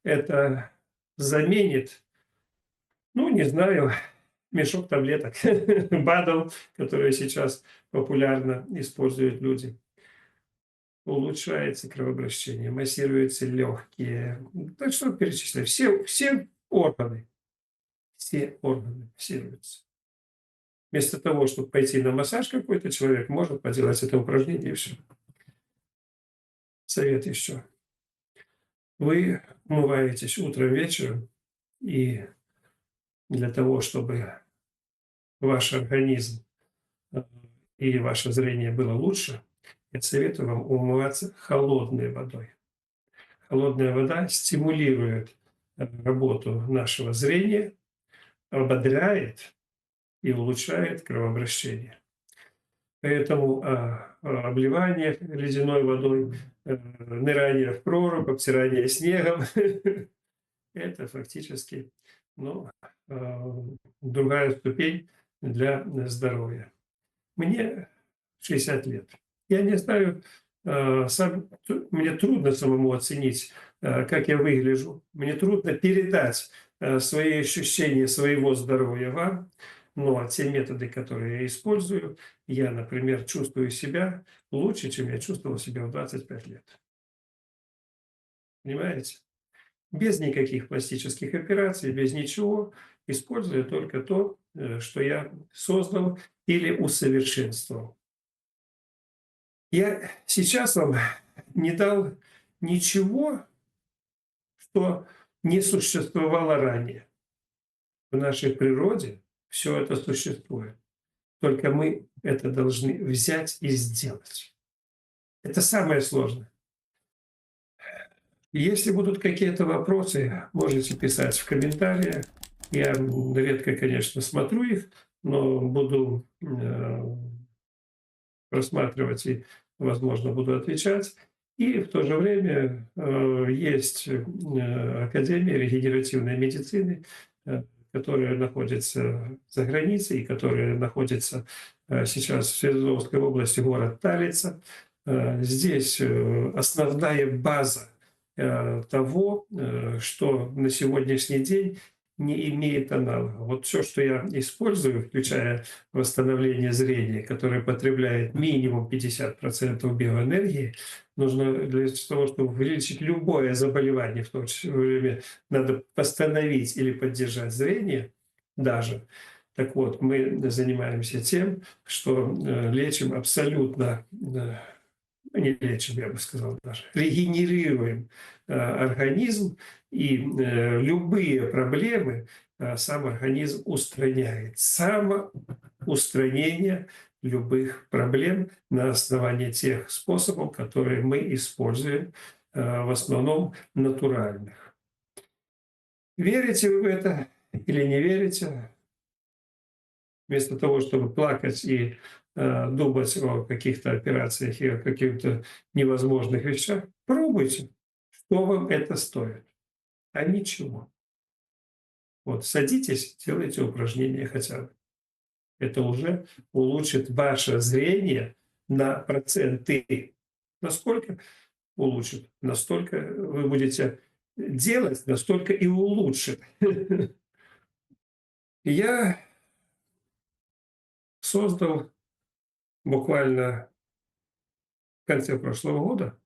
Это заменит, ну, не знаю, мешок таблеток, БАДов, которые сейчас популярно используют люди. Улучшается кровообращение, массируются легкие. Так что перечисляю. Все органы массируются. Вместо того, чтобы пойти на массаж какой-то, человек может поделать это упражнение и все. Совет еще. Вы умываетесь утром, вечером, и для того, чтобы ваш организм и ваше зрение было лучше, я советую вам умываться холодной водой. Холодная вода стимулирует работу нашего зрения, ободряет и улучшает кровообращение. Поэтому обливание ледяной водой, ныряние в прорубь, обтирание снегом – это фактически другая ступень для здоровья. Мне 60 лет. Я не знаю, мне трудно самому оценить, как я выгляжу. Мне трудно передать свои ощущения своего здоровья вам, но те методы, которые я использую, я, например, чувствую себя лучше, чем я чувствовал себя в 25 лет. Понимаете? Без никаких пластических операций, без ничего, используя только то, что я создал или усовершенствовал. Я сейчас вам не дал ничего, что не существовало ранее. В нашей природе все это существует. Только мы это должны взять и сделать. Это самое сложное. Если будут какие-то вопросы, можете писать в комментариях. Я редко, конечно, смотрю их, но буду просматривать и, возможно, буду отвечать. И в то же время есть Академия регенеративной медицины, э, которая находится за границей, и которая находится сейчас в Свердловской области, город Талица. Здесь основная база того, что на сегодняшний день не имеет аналога. Вот все, что я использую, включая восстановление зрения, которое потребляет минимум 50% биоэнергии, нужно для того, чтобы вылечить любое заболевание, в то же время надо восстановить или поддержать зрение даже. Так вот, мы занимаемся тем, что лечим абсолютно не лечим, я бы сказал даже, регенерируем организм, и любые проблемы сам организм устраняет. Самоустранение любых проблем на основании тех способов, которые мы используем, в основном натуральных. Верите вы в это или не верите? Вместо того, чтобы плакать и думать о каких-то операциях и о каких-то невозможных вещах, пробуйте, что вам это стоит. А ничего. Вот садитесь, делайте упражнения хотя бы. Это уже улучшит ваше зрение на проценты. Насколько улучшит? Настолько вы будете делать, настолько и улучшит. Я создал буквально в конце прошлого года,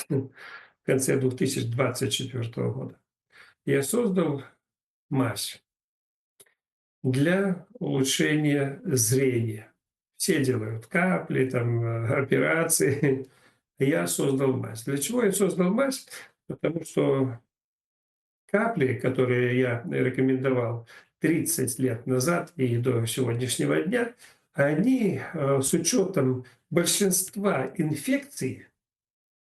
в конце 2024 года, я создал мазь для улучшения зрения. Все делают капли, там, операции. Я создал мазь. Для чего я создал мазь? Потому что капли, которые я рекомендовал 30 лет назад и до сегодняшнего дня, они с учетом большинства инфекций,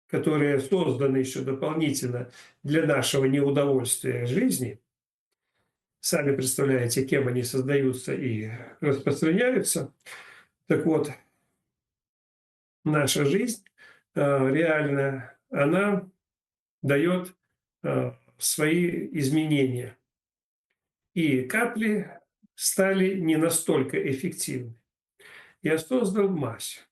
которые созданы еще дополнительно для нашего неудовольствия жизни, сами представляете, кем они создаются и распространяются. Так вот, наша жизнь реально, она дает свои изменения. И капли стали не настолько эффективны. Я создал мазь.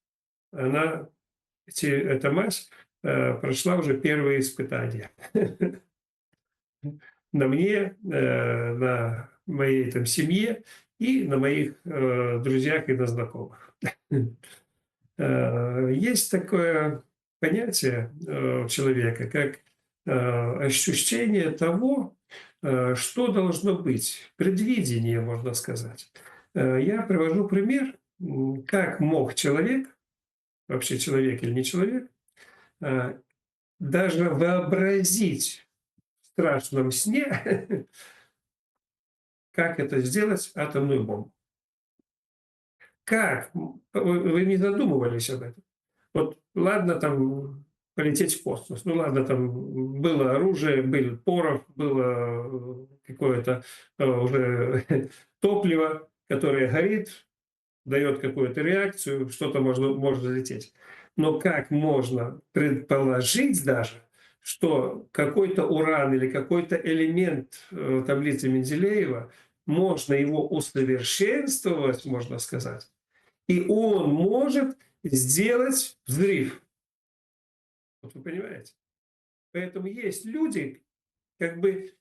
Эта мазь прошла уже первые испытания. На мне, на моей там семье и на моих друзьях и на знакомых. Есть такое понятие у человека, как ощущение того, что должно быть, предвидение, можно сказать. Я привожу пример, как мог человек, вообще человек или не человек, даже вообразить в страшном сне, как это сделать атомную бомбу. Как? Вы не задумывались об этом? Вот ладно там полететь в космос, ну ладно, там было оружие, был порох, было какое-то уже топливо, которое горит, дает какую-то реакцию, что-то может залететь. Но как можно предположить даже, что какой-то уран или какой-то элемент таблицы Менделеева, можно его усовершенствовать, можно сказать, и он может сделать взрыв. Вот вы понимаете? Поэтому есть люди, как бы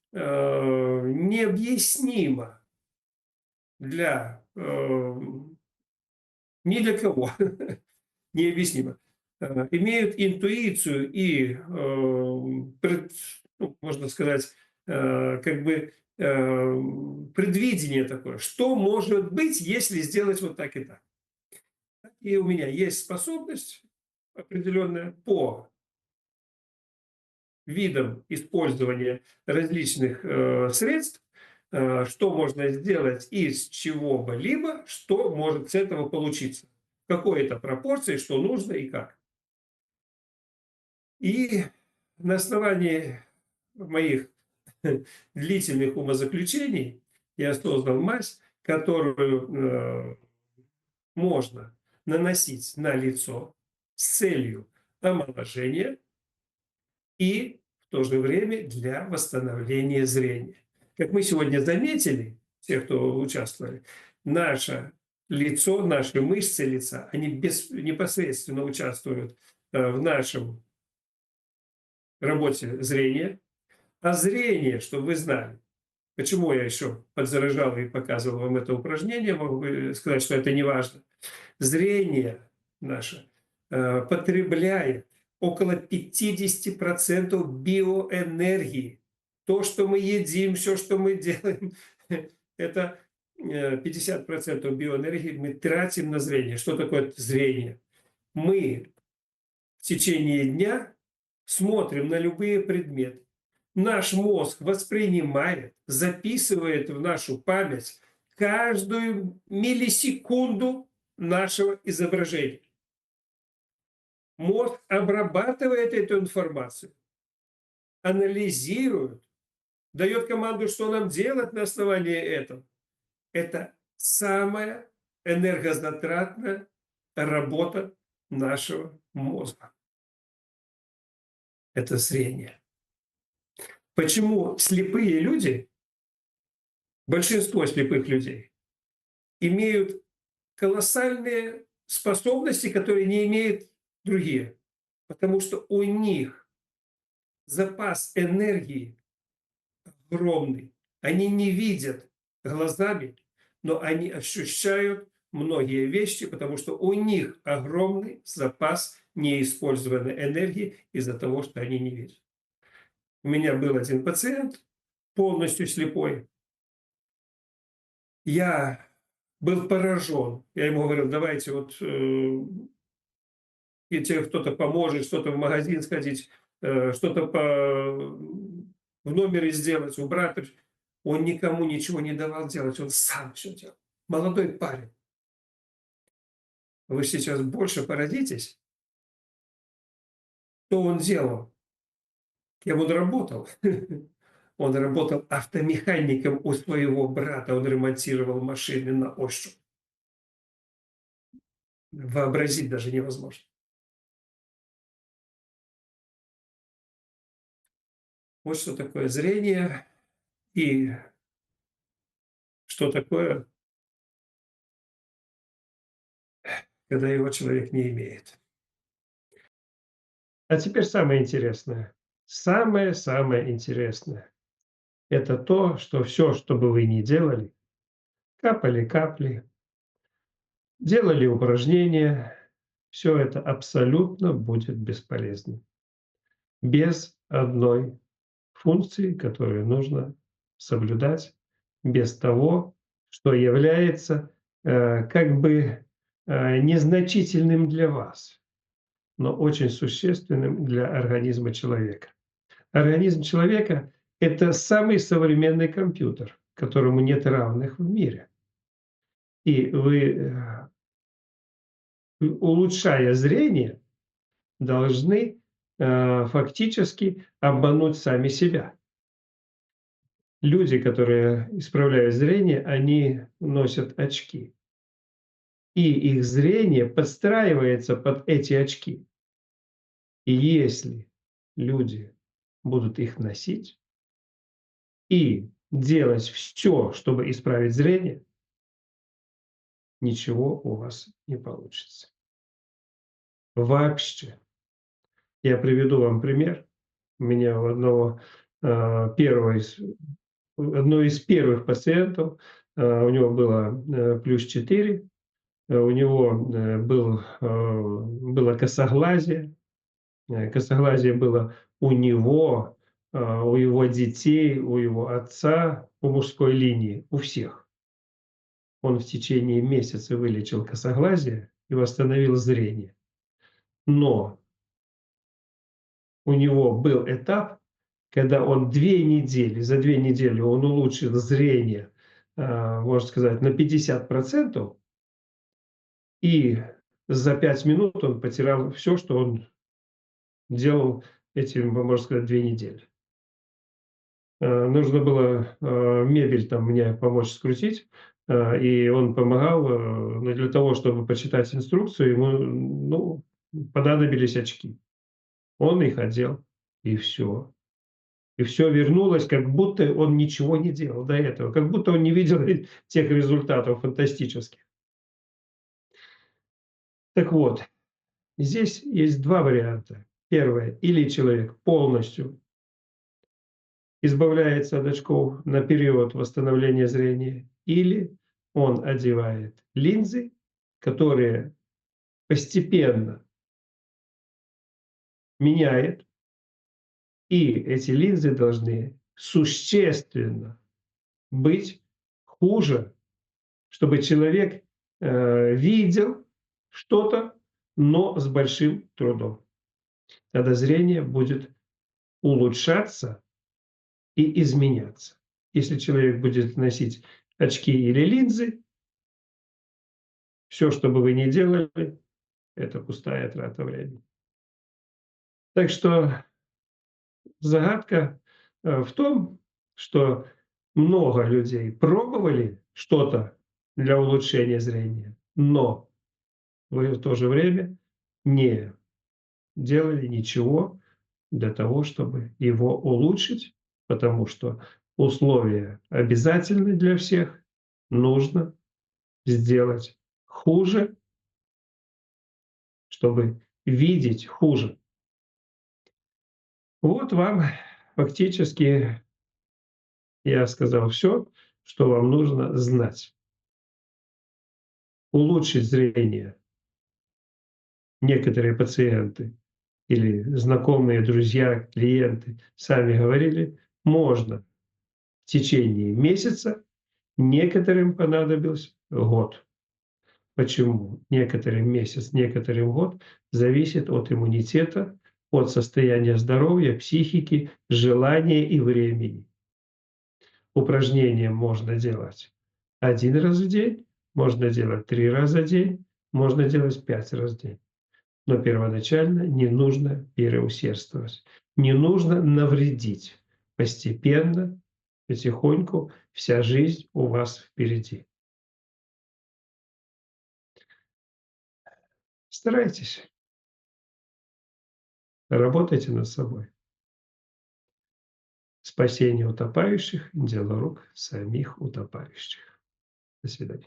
необъяснимо для ни для кого необъяснимо. Имеют интуицию и, ну, можно сказать, как бы предвидение такое, что может быть, если сделать вот так и так. И у меня есть способность определенная по видам использования различных средств что можно сделать из чего-либо, что может с этого получиться. В какой это пропорции, что нужно и как. И на основании моих длительных умозаключений я создал мазь, которую можно наносить на лицо с целью омоложения и в то же время для восстановления зрения. Как мы сегодня заметили, те, кто участвовали, наше лицо, наши мышцы лица, они непосредственно участвуют в нашем работе зрения. А зрение, чтобы вы знали, почему я еще подзаражал и показывал вам это упражнение, могу сказать, что это не важно. Зрение наше потребляет около 50% биоэнергии. То, что мы едим, все, что мы делаем, это 50% биоэнергии мы тратим на зрение. Что такое зрение? Мы в течение дня смотрим на любые предметы. Наш мозг воспринимает, записывает в нашу память каждую миллисекунду нашего изображения. Мозг обрабатывает эту информацию, анализирует, дает команду, что нам делать на основании этого. Это самая энергозатратная работа нашего мозга. Это зрение. Почему слепые люди, большинство слепых людей, имеют колоссальные способности, которые не имеют другие? Потому что у них запас энергии огромный. Они не видят глазами, но они ощущают многие вещи, потому что у них огромный запас неиспользованной энергии из-за того, что они не видят. У меня был один пациент, полностью слепой. Я был поражен. Я ему говорил, давайте вот и тебе кто-то поможет, что-то в магазин сходить, что-то в номере сделать, убрать. Он никому ничего не давал делать, он сам все делал. Молодой парень. Вы сейчас больше поразитесь, что он делал, кем он работал. Он работал автомехаником у своего брата, он ремонтировал машины на ощупь. Вообразить даже невозможно. Вот что такое зрение и что такое, когда его человек не имеет. А теперь самое интересное. Самое-самое интересное. Это то, что все, что бы вы ни делали, капали капли, делали упражнения, все это абсолютно будет бесполезно. Без одной функции, которую нужно соблюдать, без того, что является как бы незначительным для вас, но очень существенным для организма человека. Организм человека – это самый современный компьютер, которому нет равных в мире. И вы, улучшая зрение, должны фактически обмануть сами себя. Люди, которые исправляют зрение, они носят очки. И их зрение подстраивается под эти очки. И если люди будут их носить и делать все, чтобы исправить зрение, ничего у вас не получится. Вообще. Я приведу вам пример. У меня у одной из первых пациентов, у него было +4, у него было косоглазие. Косоглазие было у него, у его детей, у его отца, по мужской линии, у всех. Он в течение месяца вылечил косоглазие и восстановил зрение. Но у него был этап, когда он за 2 недели он улучшил зрение, можно сказать, на 50%, и за 5 минут он потерял все, что он делал эти, можно сказать, 2 недели. Нужно было, мебель там мне помочь скрутить, и он помогал, но для того, чтобы почитать инструкцию, ему, ну, понадобились очки. Он их одел, и все. И все вернулось, как будто он ничего не делал до этого, как будто он не видел тех результатов фантастических. Так вот, здесь есть 2 варианта. Первое: или человек полностью избавляется от очков на период восстановления зрения, или он одевает линзы, которые постепенно меняет, и эти линзы должны существенно быть хуже, чтобы человек, видел что-то, но с большим трудом. Тогда зрение будет улучшаться и изменяться. Если человек будет носить очки или линзы, все, что бы вы ни делали, это пустая трата времени. Так что загадка, в том, что много людей пробовали что-то для улучшения зрения, но в то же время не делали ничего для того, чтобы его улучшить, потому что условия обязательны для всех. Нужно сделать хуже, чтобы видеть хуже. Вот вам фактически я сказал все, что вам нужно знать. Улучшить зрение некоторые пациенты или знакомые, друзья, клиенты сами говорили, можно в течение месяца, некоторым понадобился год. Почему? Некоторым месяц, некоторым год зависит от иммунитета, от состояния здоровья, психики, желания и времени. Упражнения можно делать 1 раз в день, можно делать 3 раза в день, можно делать 5 раз в день. Но первоначально не нужно переусердствовать, не нужно навредить. Постепенно, потихоньку вся жизнь у вас впереди. Старайтесь, работайте над собой. Спасение утопающих – дело рук самих утопающих. До свидания.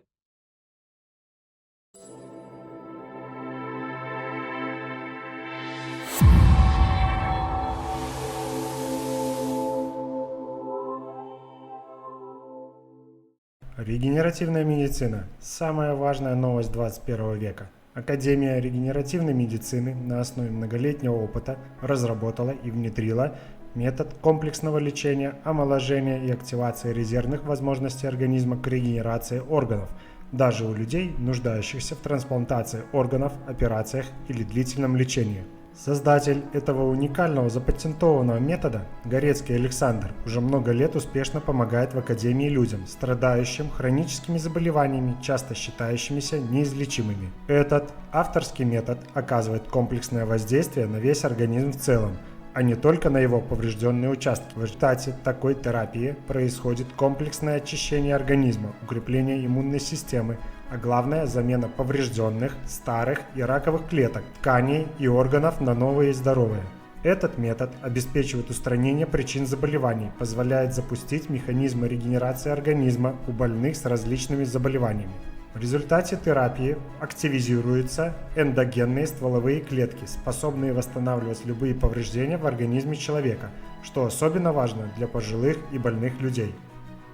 Регенеративная медицина – самая важная новость 21 века. Академия регенеративной медицины на основе многолетнего опыта разработала и внедрила метод комплексного лечения, омоложения и активации резервных возможностей организма к регенерации органов, даже у людей, нуждающихся в трансплантации органов, операциях или длительном лечении. Создатель этого уникального запатентованного метода, Горецкий Александр, уже много лет успешно помогает в Академии людям, страдающим хроническими заболеваниями, часто считающимися неизлечимыми. Этот авторский метод оказывает комплексное воздействие на весь организм в целом, а не только на его поврежденные участки. В результате такой терапии происходит комплексное очищение организма, укрепление иммунной системы, а главное – замена поврежденных, старых и раковых клеток, тканей и органов на новые и здоровые. Этот метод обеспечивает устранение причин заболеваний, позволяет запустить механизмы регенерации организма у больных с различными заболеваниями. В результате терапии активизируются эндогенные стволовые клетки, способные восстанавливать любые повреждения в организме человека, что особенно важно для пожилых и больных людей.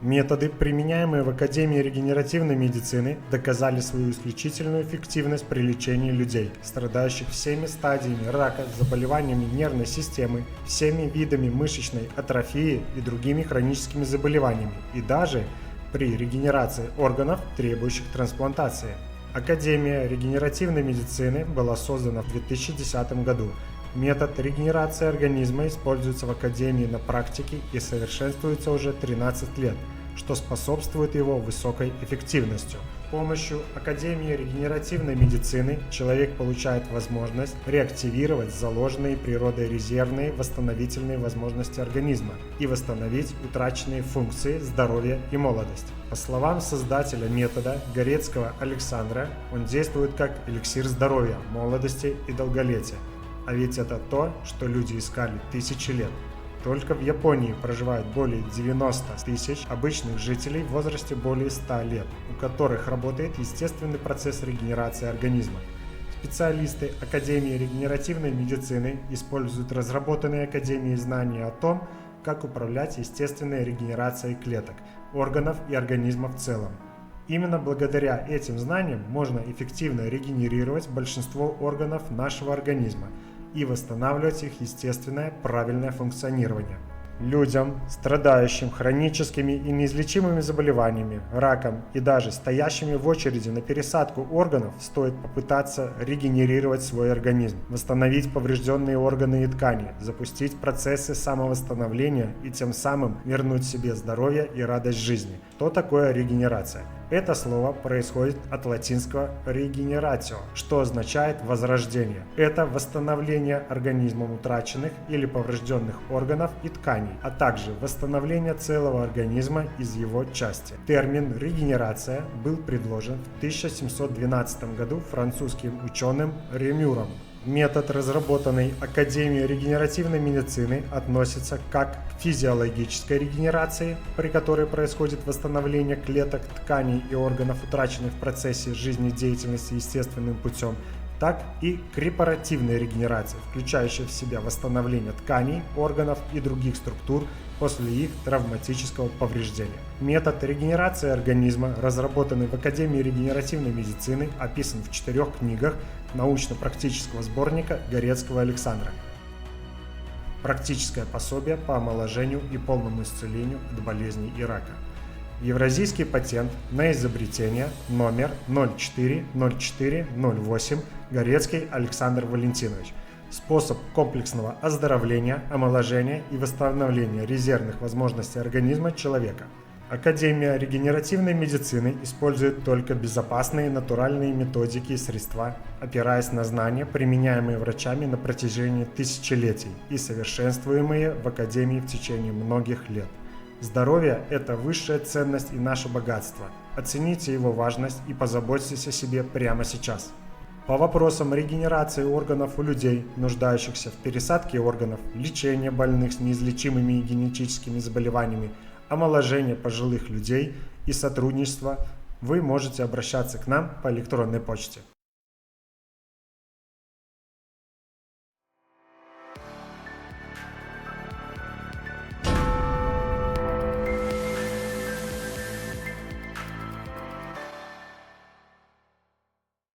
Методы, применяемые в Академии регенеративной медицины, доказали свою исключительную эффективность при лечении людей, страдающих всеми стадиями рака, заболеваниями нервной системы, всеми видами мышечной атрофии и другими хроническими заболеваниями, и даже при регенерации органов, требующих трансплантации. Академия регенеративной медицины была создана в 2010 году. Метод регенерации организма используется в Академии на практике и совершенствуется уже 13 лет, что способствует его высокой эффективностью. С помощью Академии регенеративной медицины человек получает возможность реактивировать заложенные природой резервные восстановительные возможности организма и восстановить утраченные функции здоровья и молодости. По словам создателя метода Горецкого Александра, он действует как эликсир здоровья, молодости и долголетия. А ведь это то, что люди искали тысячи лет. Только в Японии проживают более 90 тысяч обычных жителей в возрасте более 100 лет, у которых работает естественный процесс регенерации организма. Специалисты Академии регенеративной медицины используют разработанные Академией знания о том, как управлять естественной регенерацией клеток, органов и организма в целом. Именно благодаря этим знаниям можно эффективно регенерировать большинство органов нашего организма и восстанавливать их естественное правильное функционирование. Людям, страдающим хроническими и неизлечимыми заболеваниями, раком и даже стоящими в очереди на пересадку органов, стоит попытаться регенерировать свой организм, восстановить поврежденные органы и ткани, запустить процессы самовосстановления и тем самым вернуть себе здоровье и радость жизни. Что такое регенерация? Это слово происходит от латинского regeneratio, что означает возрождение. Это восстановление организмом утраченных или поврежденных органов и тканей, а также восстановление целого организма из его части. Термин регенерация был предложен в 1712 году французским ученым Ремюром. Метод, разработанный Академией регенеративной медицины, относится как к физиологической регенерации, при которой происходит восстановление клеток, тканей и органов, утраченных в процессе жизнедеятельности естественным путем, так и к репаративной регенерации, включающей в себя восстановление тканей, органов и других структур после их травматического повреждения. Метод регенерации организма, разработанный в Академии регенеративной медицины, описан в 4 книгах научно-практического сборника Горецкого Александра. Практическое пособие по омоложению и полному исцелению от болезней и рака. Евразийский патент на изобретение номер 040408 Горецкий Александр Валентинович. Способ комплексного оздоровления, омоложения и восстановления резервных возможностей организма человека. Академия регенеративной медицины использует только безопасные натуральные методики и средства, опираясь на знания, применяемые врачами на протяжении тысячелетий и совершенствуемые в Академии в течение многих лет. Здоровье – это высшая ценность и наше богатство. Оцените его важность и позаботьтесь о себе прямо сейчас. По вопросам регенерации органов у людей, нуждающихся в пересадке органов, лечения больных с неизлечимыми и генетическими заболеваниями, омоложения пожилых людей и сотрудничества, вы можете обращаться к нам по электронной почте.